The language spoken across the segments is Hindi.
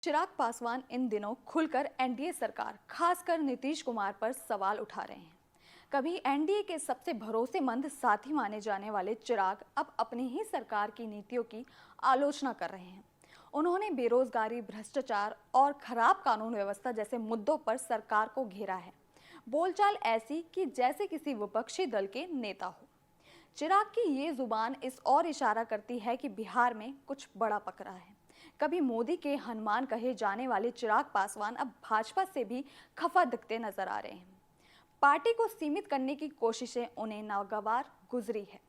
चिराग पासवान इन दिनों खुलकर एनडीए सरकार, खासकर नीतीश कुमार पर सवाल उठा रहे हैं। कभी एनडीए के सबसे भरोसेमंद साथी माने जाने वाले चिराग अब अपनी ही सरकार की नीतियों की आलोचना कर रहे हैं। उन्होंने बेरोजगारी, भ्रष्टाचार और खराब कानून व्यवस्था जैसे मुद्दों पर सरकार को घेरा है। बोलचाल ऐसी कि जैसे किसी विपक्षी दल के नेता हो। चिराग की ये जुबान इस और इशारा करती है कि बिहार में कुछ बड़ा पक रहा है। कभी मोदी के हनुमान कहे जाने वाले चिराग पासवान अब भाजपा से भी खफा दिखते नजर आ रहे हैं। पार्टी को सीमित करने की कोशिशें उन्हें नागवार गुजरी है।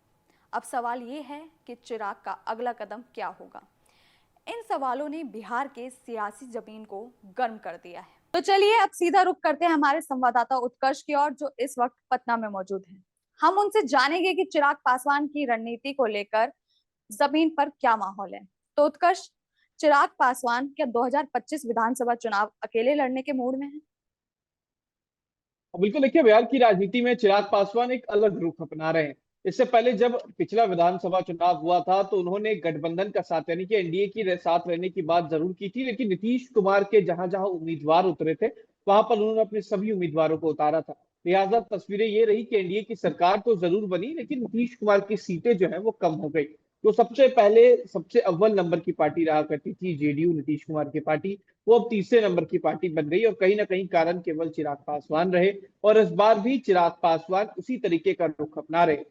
अब सवाल ये है कि चिराग का अगला कदम क्या होगा। इन सवालों ने बिहार के सियासी जमीन को गर्म कर दिया है। तो चलिए अब सीधा रुख करते हैं हमारे संवाददाता उत्कर्ष की ओर, जो इस वक्त पटना में मौजूद हैं। हम उनसे जानेंगे कि चिराग पासवान की रणनीति को लेकर जमीन पर क्या माहौल है। तो उत्कर्ष, चिराग पासवान क्या 2025 विधानसभा चुनाव अकेले लड़ने के मूड में है? बिल्कुल। देखिए, बिहार की राजनीति में चिराग पासवान एक अलग रुख अपना रहे हैं। इससे पहले जब पिछला विधानसभा चुनाव हुआ था तो उन्होंने गठबंधन का साथ यानी कि एनडीए की साथ रहने की बात जरूर की थी, लेकिन नीतीश कुमार के जहां जहां उम्मीदवार उतरे थे वहां पर उन्होंने अपने सभी उम्मीदवारों को उतारा था। लिहाजा तस्वीरें ये रही कि एनडीए की सरकार तो जरूर बनी, लेकिन नीतीश कुमार की सीटें जो है वो कम हो गई। तो सबसे पहले सबसे अव्वल नंबर की पार्टी रहा करती थी जेडीयू, नीतीश कुमार की पार्टी, वो अब तीसरे नंबर की पार्टी बन गई और कहीं ना कहीं कारण केवल चिराग पासवान रहे। और इस बार भी चिराग पासवान उसी तरीके का रुख अपना रहे।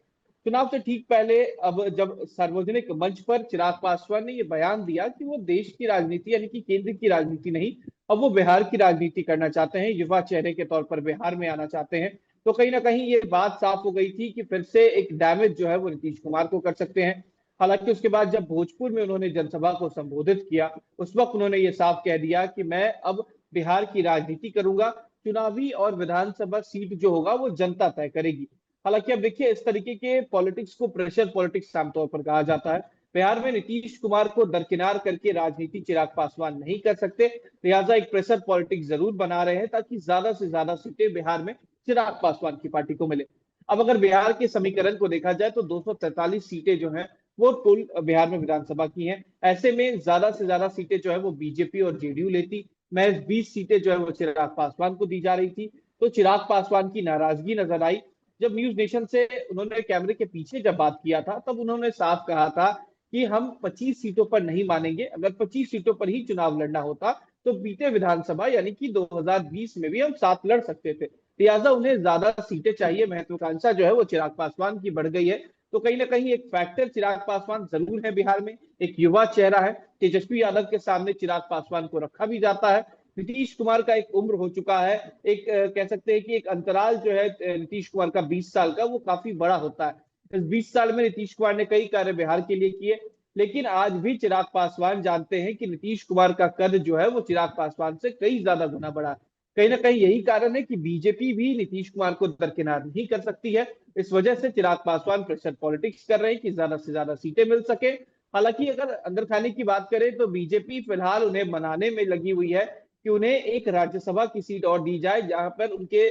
चुनाव से ठीक पहले अब जब सार्वजनिक मंच पर चिराग पासवान ने यह बयान दिया कि वो देश की राजनीति यानी कि केंद्र की राजनीति नहीं, अब वो बिहार की राजनीति करना चाहते हैं, युवा चेहरे के तौर पर बिहार में आना चाहते हैं, तो कहीं ना कहीं ये बात साफ हो गई थी कि फिर से एक डैमेज जो है वो नीतीश कुमार को कर सकते हैं। हालांकि उसके बाद जब भोजपुर में उन्होंने जनसभा को संबोधित किया, उस वक्त उन्होंने ये साफ कह दिया कि मैं अब बिहार की राजनीति करूंगा, चुनावी और विधानसभा सीट जो होगा वो जनता तय करेगी। हालांकि अब देखिए, इस तरीके के पॉलिटिक्स को प्रेशर पॉलिटिक्स आमतौर पर कहा जाता है। बिहार में नीतीश कुमार को दरकिनार करके राजनीति चिराग पासवान नहीं कर सकते, लिहाजा एक प्रेशर पॉलिटिक्स जरूर बना रहे हैं ताकि ज्यादा से ज्यादा सीटें बिहार में चिराग पासवान की पार्टी को मिले। अब अगर बिहार के समीकरण को देखा जाए तो 243 सीटें जो हैं वो कुल बिहार में विधानसभा की हैं। ऐसे में ज्यादा से ज्यादा सीटें जो है वो बीजेपी और जेडीयू लेती, महज 20 सीटें जो है वो चिराग पासवान को दी जा रही थी। तो चिराग पासवान की नाराजगी नजर आई। जब न्यूज नेशन से उन्होंने कैमरे के पीछे जब बात किया था तब उन्होंने साफ कहा था कि हम 25 सीटों पर नहीं मानेंगे। अगर 25 सीटों पर ही चुनाव लड़ना होता तो बीते विधानसभा यानी कि 2020 में भी हम साथ लड़ सकते थे। लिहाजा उन्हें ज्यादा सीटें चाहिए, महत्वाकांक्षा जो है वो चिराग पासवान की बढ़ गई है। तो कहीं ना कहीं एक फैक्टर चिराग पासवान जरूर है बिहार में, एक युवा चेहरा है। तेजस्वी यादव के सामने चिराग पासवान को रखा भी जाता है। नीतीश कुमार का एक उम्र हो चुका है, एक कह सकते हैं कि एक अंतराल जो है नीतीश कुमार का 20 साल का, वो काफी बड़ा होता है। इस 20 साल में नीतीश कुमार ने कई कार्य बिहार के लिए किए, लेकिन आज भी चिराग पासवान जानते हैं कि नीतीश कुमार का कद जो है वो चिराग पासवान से कई ज्यादा गुना बड़ा है। कहीं ना कहीं यही कारण है कि बीजेपी भी नीतीश कुमार को दरकिनार नहीं कर सकती है। इस वजह से चिराग पासवान प्रेशर पॉलिटिक्स कर रहे हैं कि ज्यादा से ज्यादा सीटें मिल सके। हालांकि अगर अंदर खाने की बात करें तो बीजेपी फिलहाल उन्हें मनाने में लगी हुई है कि उन्हें एक राज्यसभा की सीट और दी जाए, जहां पर उनके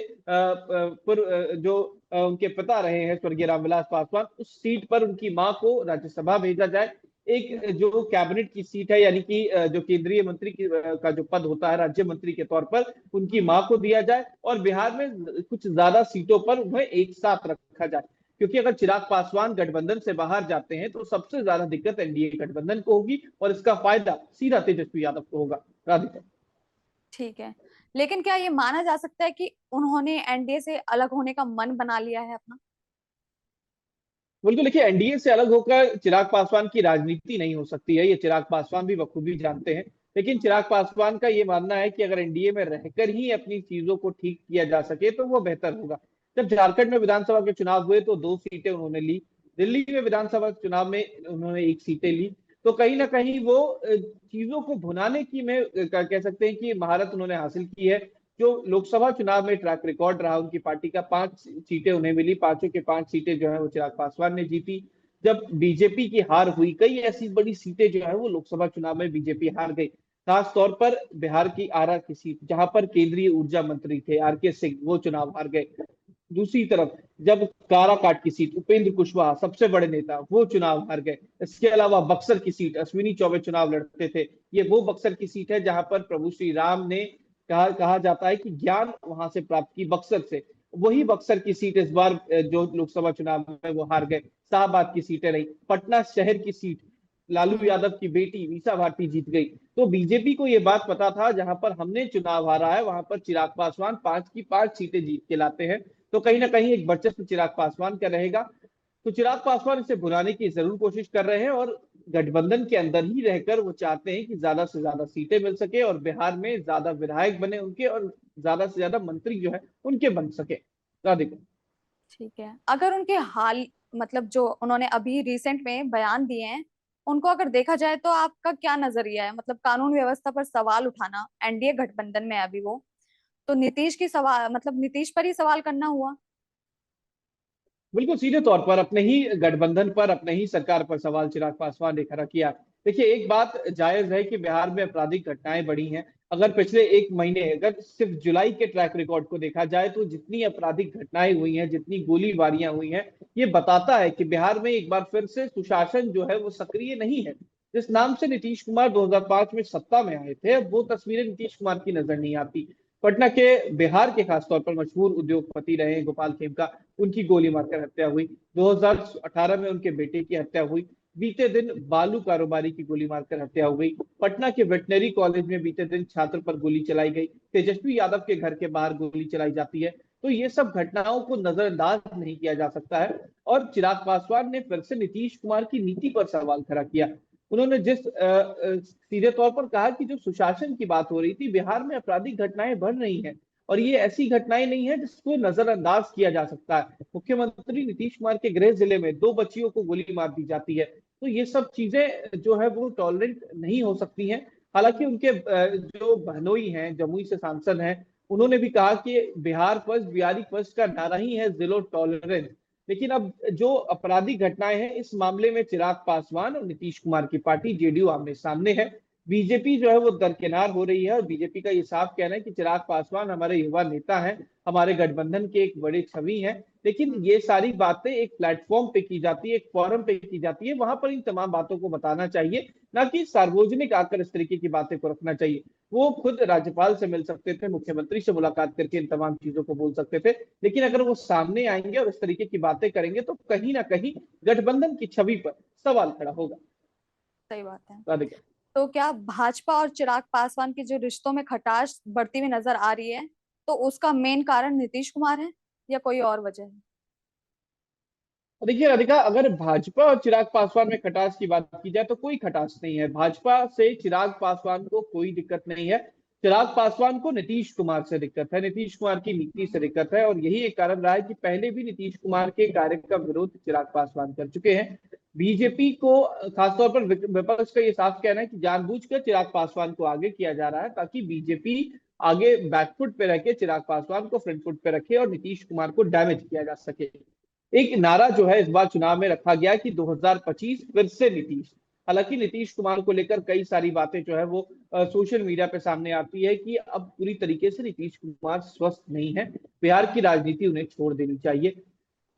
जो उनके पिता रहे हैं स्वर्गीय रामविलास पासवान, उस सीट पर उनकी मां को राज्यसभा भेजा जाए। एक जो कैबिनेट की सीट है यानी कि जो केंद्रीय मंत्री का जो पद होता है राज्य मंत्री के तौर पर, उनकी मां को दिया जाए और बिहार में कुछ ज्यादा सीटों पर उन्हें एक साथ रखा जाए। क्योंकि अगर चिराग पासवान गठबंधन से बाहर जाते हैं तो सबसे ज्यादा दिक्कत एनडीए गठबंधन को होगी और इसका फायदा सीधा तेजस्वी यादव को होगा। राधिका। ठीक है, लेकिन क्या ये माना जा सकता है कि उन्होंने एनडीए से अलग होने का मन बना लिया है अपना? बिल्कुल। देखिए, एनडीए से अलग होकर चिराग पासवान की राजनीति नहीं हो सकती है, ये चिराग पासवान भी बखूबी जानते हैं। लेकिन चिराग पासवान का ये मानना है कि अगर एनडीए में रहकर ही अपनी चीजों को ठीक किया जा सके तो वो बेहतर होगा। जब झारखंड में विधानसभा के चुनाव हुए तो 2 सीटें उन्होंने ली, दिल्ली में विधानसभा चुनाव में उन्होंने 1 सीटें ली। तो कहीं ना कहीं वो चीजों को भुनाने की में कह सकते हैं कि महारत उन्होंने हासिल की है। जो लोकसभा चुनाव में ट्रैक रिकॉर्ड रहा उनकी पार्टी का, 5 सीटें उन्हें मिली, पांचों के 5 सीटें जो है वो चिराग पासवान ने जीती। जब बीजेपी की हार हुई, कई ऐसी बड़ी सीटें जो है वो लोकसभा चुनाव में बीजेपी हार गई। खास तौर पर बिहार की आरा की सीट, जहां पर केंद्रीय ऊर्जा मंत्री थे आरके सिंह, वो चुनाव हार गए। दूसरी तरफ जब काराकाट की सीट उपेंद्र कुशवाहा सबसे बड़े नेता वो चुनाव हार गए। इसके अलावा बक्सर की सीट अश्विनी चौबे चुनाव लड़ते थे। ये वो बक्सर की सीट है जहां पर प्रभु श्री राम ने कहा जाता है कि ज्ञान वहां से प्राप्त की, बक्सर से। वही बक्सर की सीट इस बार जो लोकसभा चुनाव में वो हार गए। शाहबाद की सीटें रही, पटना शहर की सीट लालू हम्म। यादव की बेटी मीसा भारती जीत गई। तो बीजेपी को ये बात पता था, जहां पर हमने चुनाव हारा है वहां पर चिराग पासवान 5 की 5 सीटें जीत के लाते हैं। तो कहीं ना कहीं एक वर्चस्व चिराग पासवान का रहेगा। तो चिराग पासवान इसे भुनाने की जरूर कोशिश कर रहे हैं, और गठबंधन के अंदर ही रहकर वो चाहते हैं कि ज्यादा से ज्यादा सीटें मिल सके और बिहार में ज्यादा विधायक बने उनके, और ज्यादा से ज्यादा मंत्री जो है उनके बन सके। राधिका। ठीक है, अगर उनके हाल मतलब जो उन्होंने अभी रिसेंट में बयान दिए हैं, उनको अगर देखा जाए तो आपका क्या नजरिया है? मतलब कानून व्यवस्था पर सवाल उठाना, एनडीए गठबंधन में है अभी वो, तो नीतीश की सवाल मतलब नीतीश पर ही सवाल करना हुआ। बिल्कुल सीधे तौर पर अपने ही गठबंधन पर, अपने ही सरकार पर सवाल चिराग पासवान ने खड़ा किया। देखिए, एक बात जायज है कि बिहार में आपराधिक घटनाएं बढ़ी हैं। अगर पिछले एक महीने, अगर सिर्फ जुलाई के ट्रैक रिकॉर्ड को देखा जाए तो जितनी आपराधिक घटनाएं हुई हैं, जितनी गोलीबारियां हुई हैं, ये बताता है कि बिहार में एक बार फिर से सुशासन जो है वो सक्रिय नहीं है। जिस नाम से नीतीश कुमार 2005 में सत्ता में आए थे, अब वो तस्वीरें नीतीश कुमार की नजर नहीं आती। पटना के, बिहार के खासतौर पर मशहूर उद्योगपति रहे हैं गोपाल खेमका, उनकी गोली मारकर हत्या हुई। 2018 में उनके बेटे की हत्या हुई। बीते दिन बालू कारोबारी की गोली मारकर हत्या हो गई। पटना के वेटनरी कॉलेज में बीते दिन छात्र पर गोली चलाई गई। तेजस्वी यादव के घर के बाहर गोली चलाई जाती है। तो ये सब घटनाओं को नजरअंदाज नहीं किया जा सकता है। और चिराग पासवान ने फिर से नीतीश कुमार की नीति पर सवाल खड़ा किया। उन्होंने सीधे तौर पर कहा कि जो सुशासन की बात हो रही थी, बिहार में आपराधिक घटनाएं बढ़ रही हैं, और ये ऐसी घटनाएं नहीं है जिसको नजरअंदाज किया जा सकता है। मुख्यमंत्री नीतीश कुमार के गृह जिले में 2 बच्चियों को गोली मार दी जाती है। तो ये सब चीजें जो है वो टॉलरेट नहीं हो सकती हैं। हालांकि उनके जो बहनोई हैं, जमुई से सांसद हैं, उन्होंने भी कहा कि बिहार फर्स्ट, बिहारी फर्स्ट का नारा ही है जीरो टॉलरेंस। लेकिन अब जो आपराधिक घटनाएं हैं, इस मामले में चिराग पासवान और नीतीश कुमार की पार्टी जेडीयू आमने सामने है। बीजेपी जो है वो दरकिनार हो रही है, और बीजेपी का ये साफ कहना है कि चिराग पासवान हमारे युवा नेता हैं, हमारे गठबंधन के एक बड़े छवि हैं। लेकिन ये सारी बातें एक प्लेटफॉर्म पे की जाती है, एक फोरम पे की जाती है, वहां पर इन तमाम बातों को बताना चाहिए, ना कि सार्वजनिक आकर इस तरीके की बातें को रखना चाहिए। वो खुद राज्यपाल से मिल सकते थे, मुख्यमंत्री से मुलाकात करके इन तमाम चीजों को बोल सकते थे। लेकिन अगर वो सामने आएंगे और इस तरीके की बातें करेंगे तो कहीं ना कहीं गठबंधन की छवि पर सवाल खड़ा होगा। सही बात है। राधिका। तो क्या भाजपा और चिराग पासवान के जो रिश्तों में खटास बढ़ती हुई नजर आ रही है, तो उसका मेन कारण नीतीश कुमार है या कोई और वजह है? देखिए राधिका, अगर भाजपा और चिराग पासवान में खटास की बात की जाए तो कोई खटास नहीं है। भाजपा से चिराग पासवान को कोई दिक्कत नहीं है। चिराग पासवान को नीतीश कुमार से दिक्कत है, नीतीश कुमार की नीति से दिक्कत है। और यही एक कारण रहा है कि पहले भी नीतीश कुमार के कार्य का विरोध चिराग पासवान कर चुके हैं। बीजेपी को, खासतौर पर विपक्ष का ये साफ कहना है कि जानबूझकर चिराग पासवान को आगे किया जा रहा है, ताकि बीजेपी आगे बैकफुट पे रह के चिराग पासवान को फ्रंट फुट पे रखे और नीतीश कुमार को डैमेज किया जा सके। एक नारा जो है इस बार चुनाव में रखा गया कि 2025 फिर से नीतीश। हालांकि नीतीश कुमार को लेकर कई सारी बातें जो है वो सोशल मीडिया पे सामने आती है कि अब पूरी तरीके से नीतीश कुमार स्वस्थ नहीं है, बिहार की राजनीति उन्हें छोड़ देनी चाहिए।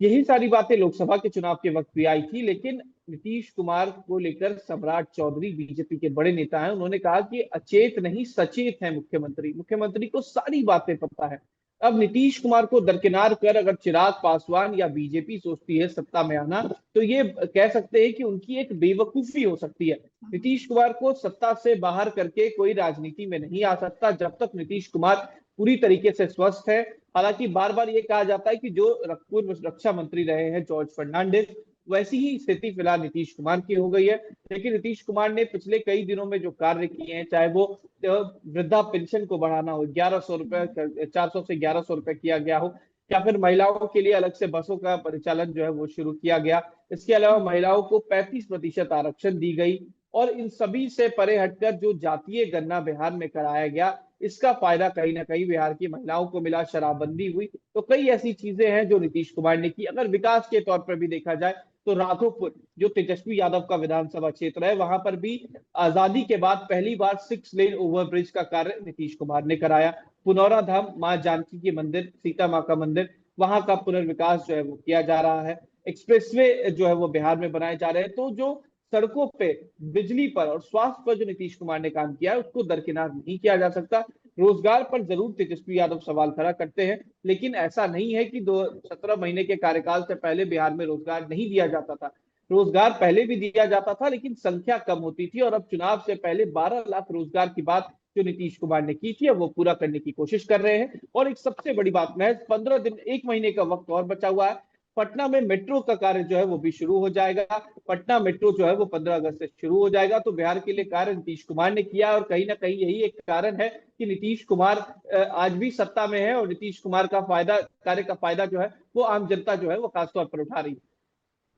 यही सारी बातें लोकसभा के चुनाव के वक्त भी आई थी। लेकिन नीतीश कुमार को लेकर सम्राट चौधरी, बीजेपी के बड़े नेता हैं, उन्होंने कहा कि अचेत नहीं सचेत है मुख्यमंत्री, मुख्यमंत्री को सारी बातें पता है। अब नीतीश कुमार को दरकिनार कर अगर चिराग पासवान या बीजेपी सोचती है सत्ता में आना, तो ये कह सकते हैं कि उनकी एक बेवकूफी हो सकती है। नीतीश कुमार को सत्ता से बाहर करके कोई राजनीति में नहीं आ सकता जब तक नीतीश कुमार पूरी तरीके से स्वस्थ है। हालांकि बार बार ये कहा जाता है कि जो पूर्व रक्षा मंत्री रहे हैं जॉर्ज फर्नांडिस, वैसी ही स्थिति फिलहाल नीतीश कुमार की हो गई है। लेकिन नीतीश कुमार ने पिछले कई दिनों में जो कार्य किए हैं, चाहे वो वृद्धा पेंशन को बढ़ाना हो, 1100 रुपए, 400 से 1100 रुपए किया गया हो, या फिर महिलाओं के लिए अलग से बसों का परिचालन जो है वो शुरू किया गया। इसके अलावा महिलाओं को 35% आरक्षण दी गई। और इन सभी से परे हटकर जो जातीय गणना बिहार में कराया गया, इसका फायदा कहीं ना कहीं बिहार की महिलाओं को मिला, शराबबंदी हुई। तो कई ऐसी चीजें हैं जो नीतीश कुमार ने की। अगर विकास के तौर पर भी देखा जाए तो राघोपुर, जो तेजस्वी यादव का विधानसभा क्षेत्र है, वहां पर भी आजादी के बाद पहली बार 6 लेन ओवरब्रिज का कार्य नीतीश कुमार ने कराया। पुनौरा धाम, मां जानकी की मंदिर, सीता मां का मंदिर, वहां का पुनर्विकास जो है वो किया जा रहा है, एक्सप्रेसवे जो है वो बिहार में बनाए जा रहे हैं। तो जो सड़कों पे, बिजली पर और स्वास्थ्य पर जो नीतीश कुमार ने काम किया है उसको दरकिनार नहीं किया जा सकता। रोजगार पर जरूर तेजस्वी यादव सवाल खड़ा करते हैं, लेकिन ऐसा नहीं है कि 17 महीने के कार्यकाल से पहले बिहार में रोजगार नहीं दिया जाता था। रोजगार पहले भी दिया जाता था, लेकिन संख्या कम होती थी। और अब चुनाव से पहले 12 लाख रोजगार की बात जो नीतीश कुमार ने की थी, अब वो पूरा करने की कोशिश कर रहे हैं। और एक सबसे बड़ी बात, महज 15 दिन, 1 महीने का वक्त और बचा हुआ है। पटना में मेट्रो का कार्य जो है वो भी शुरू हो जाएगा। पटना मेट्रो जो है वो 15 अगस्त से शुरू हो जाएगा। तो बिहार के लिए कार्य नीतीश कुमार ने किया, और कहीं ना कहीं यही एक कारण है कि नीतीश कुमार आज भी सत्ता में है, और नीतीश कुमार का फायदा, कार्य का फायदा जो है वो आम जनता जो है वो खासतौर पर उठा रही है।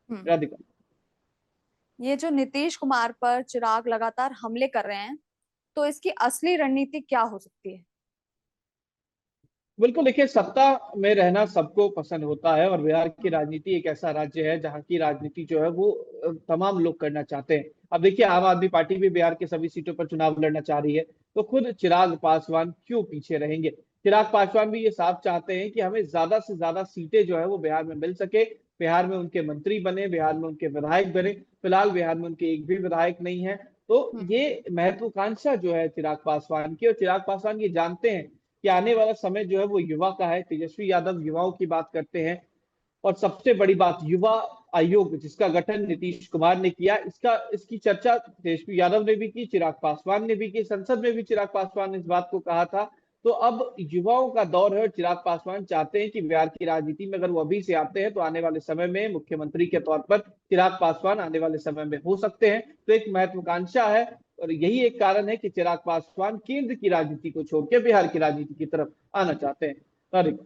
हम्म। राधिका। ये जो नीतीश कुमार पर चिराग लगातार हमले कर रहे हैं, तो इसकी असली रणनीति क्या हो सकती है? बिल्कुल, देखिए, सत्ता में रहना सबको पसंद होता है, और बिहार की राजनीति एक ऐसा राज्य है जहाँ की राजनीति जो है वो तमाम लोग करना चाहते हैं। अब देखिए, आम आदमी पार्टी भी बिहार के सभी सीटों पर चुनाव लड़ना चाह रही है, तो खुद चिराग पासवान क्यों पीछे रहेंगे। चिराग पासवान भी ये साफ चाहते हैं कि हमें ज्यादा से ज्यादा सीटें जो है वो बिहार में मिल सके, बिहार में उनके मंत्री बने, बिहार में उनके विधायक बने। फिलहाल बिहार में उनके एक भी विधायक नहीं है। तो हम्म। ये महत्वाकांक्षा जो है चिराग पासवान की, और चिराग पासवान ये जानते हैं कि आने वाला समय जो है वो युवा का है। तेजस्वी यादव युवाओं की बात करते हैं, और सबसे बड़ी बात, युवा आयोग जिसका गठन नीतीश कुमार ने किया, इसकी चर्चा तेजस्वी यादव ने भी की, चिराग पासवान ने भी की, संसद में भी चिराग पासवान ने इस बात को कहा था। तो अब युवाओं का दौर है, और चिराग पासवान चाहते हैं कि बिहार की राजनीति में अगर वो अभी से आते हैं तो आने वाले समय में मुख्यमंत्री के तौर पर चिराग पासवान आने वाले समय में हो सकते हैं। तो एक महत्वाकांक्षा है, और यही एक कारण है कि चिराग पासवान केंद्र की राजनीति को छोड़ के बिहार की राजनीति की तरफ आना चाहते हैं।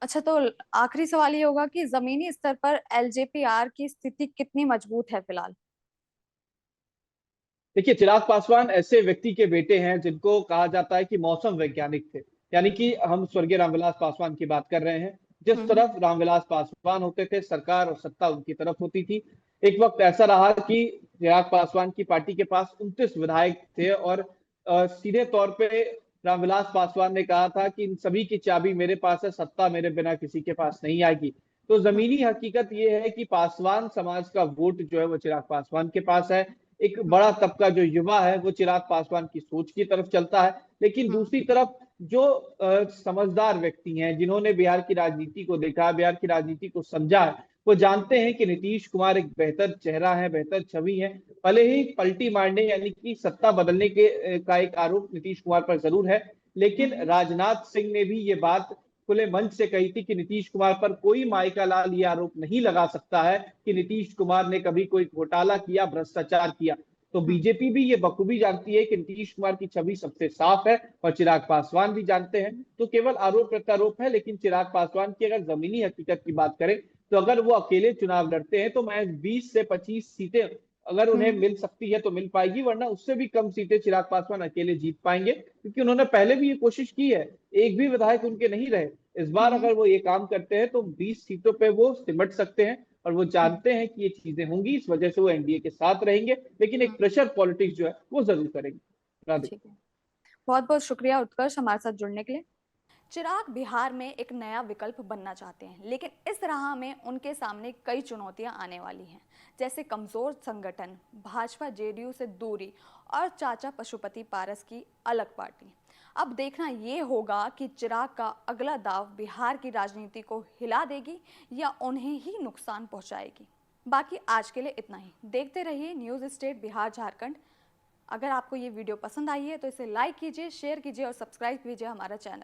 अच्छा, तो आखिरी सवाल ये होगा कि जमीनी स्तर पर एलजेपीआर की स्थिति कितनी मजबूत है फिलहाल? देखिए, चिराग पासवान ऐसे व्यक्ति के बेटे हैं जिनको कहा जाता है कि मौसम वैज्ञानिक थे। यानी कि हम स्वर्गीय रामविलास पासवान की बात कर रहे हैं। जिस हम्म। तरफ रामविलास पासवान होते थे, सरकार और सत्ता उनकी तरफ होती थी। एक वक्त ऐसा रहा कि चिराग पासवान की पार्टी के पास 29 विधायक थे, और सीधे तौर पे रामविलास पासवान ने कहा था कि इन सभी की चाबी मेरे पास है, सत्ता मेरे बिना किसी के पास नहीं आएगी। तो जमीनी हकीकत ये है कि पासवान समाज का वोट जो है वो चिराग पासवान के पास है। एक बड़ा तबका जो युवा है वो चिराग पासवान की सोच की तरफ चलता है। लेकिन दूसरी तरफ जो समझदार व्यक्ति हैं, जिन्होंने बिहार की राजनीति को देखा, बिहार की राजनीति को समझा है, वो जानते हैं कि नीतीश कुमार एक बेहतर चेहरा है, बेहतर छवि है। भले ही पलटी मारने यानी कि सत्ता बदलने का एक आरोप नीतीश कुमार पर जरूर है, लेकिन हम्म। राजनाथ सिंह ने भी ये बात खुले मंच से कही थी कि नीतीश कुमार पर कोई माइका लाल ये आरोप नहीं लगा सकता है कि नीतीश कुमार ने कभी कोई घोटाला किया, भ्रष्टाचार किया। तो बीजेपी भी ये बखूबी जानती है कि नीतीश कुमार की छवि सबसे साफ है, और चिराग पासवान भी जानते हैं। तो केवल आरोप प्रत्यारोप है, लेकिन चिराग पासवान की अगर जमीनी हकीकत की बात करें, तो अगर वो अकेले चुनाव लड़ते हैं तो मैं 20 से 25 सीटें अगर उन्हें हम्म। मिल सकती है तो मिल पाएगी, वरना उससे भी कम सीटें चिराग पासवान अकेले जीत पाएंगे, क्योंकि उन्होंने पहले भी ये कोशिश की है। एक भी विधायक उनके नहीं रहे। इस बार हम्म। अगर वो ये काम करते हैं तो 20 सीटों पे वो सिमट सकते हैं, और वो जानते हैं कि ये चीजें होंगी, इस वजह से वो एनडीए के साथ रहेंगे, लेकिन एक हम्म। प्रेशर पॉलिटिक्स जो है वो जरूर करेंगे। राधिका। ठीक है। बहुत बहुत शुक्रिया उत्कर्ष हमारे साथ जुड़ने के लिए। चिराग बिहार में एक नया विकल्प बनना चाहते हैं, लेकिन इस राह में उनके सामने कई चुनौतियां आने वाली हैं, जैसे कमजोर संगठन, भाजपा जेडीयू से दूरी और चाचा पशुपति पारस की अलग पार्टी। अब देखना ये होगा कि चिराग का अगला दाव बिहार की राजनीति को हिला देगी या उन्हें ही नुकसान पहुंचाएगी। बाकी आज के लिए इतना ही। देखते रहिए न्यूज़ स्टेट बिहार झारखंड। अगर आपको ये वीडियो पसंद आई है तो इसे लाइक कीजिए, शेयर कीजिए और सब्सक्राइब कीजिए हमारा चैनल।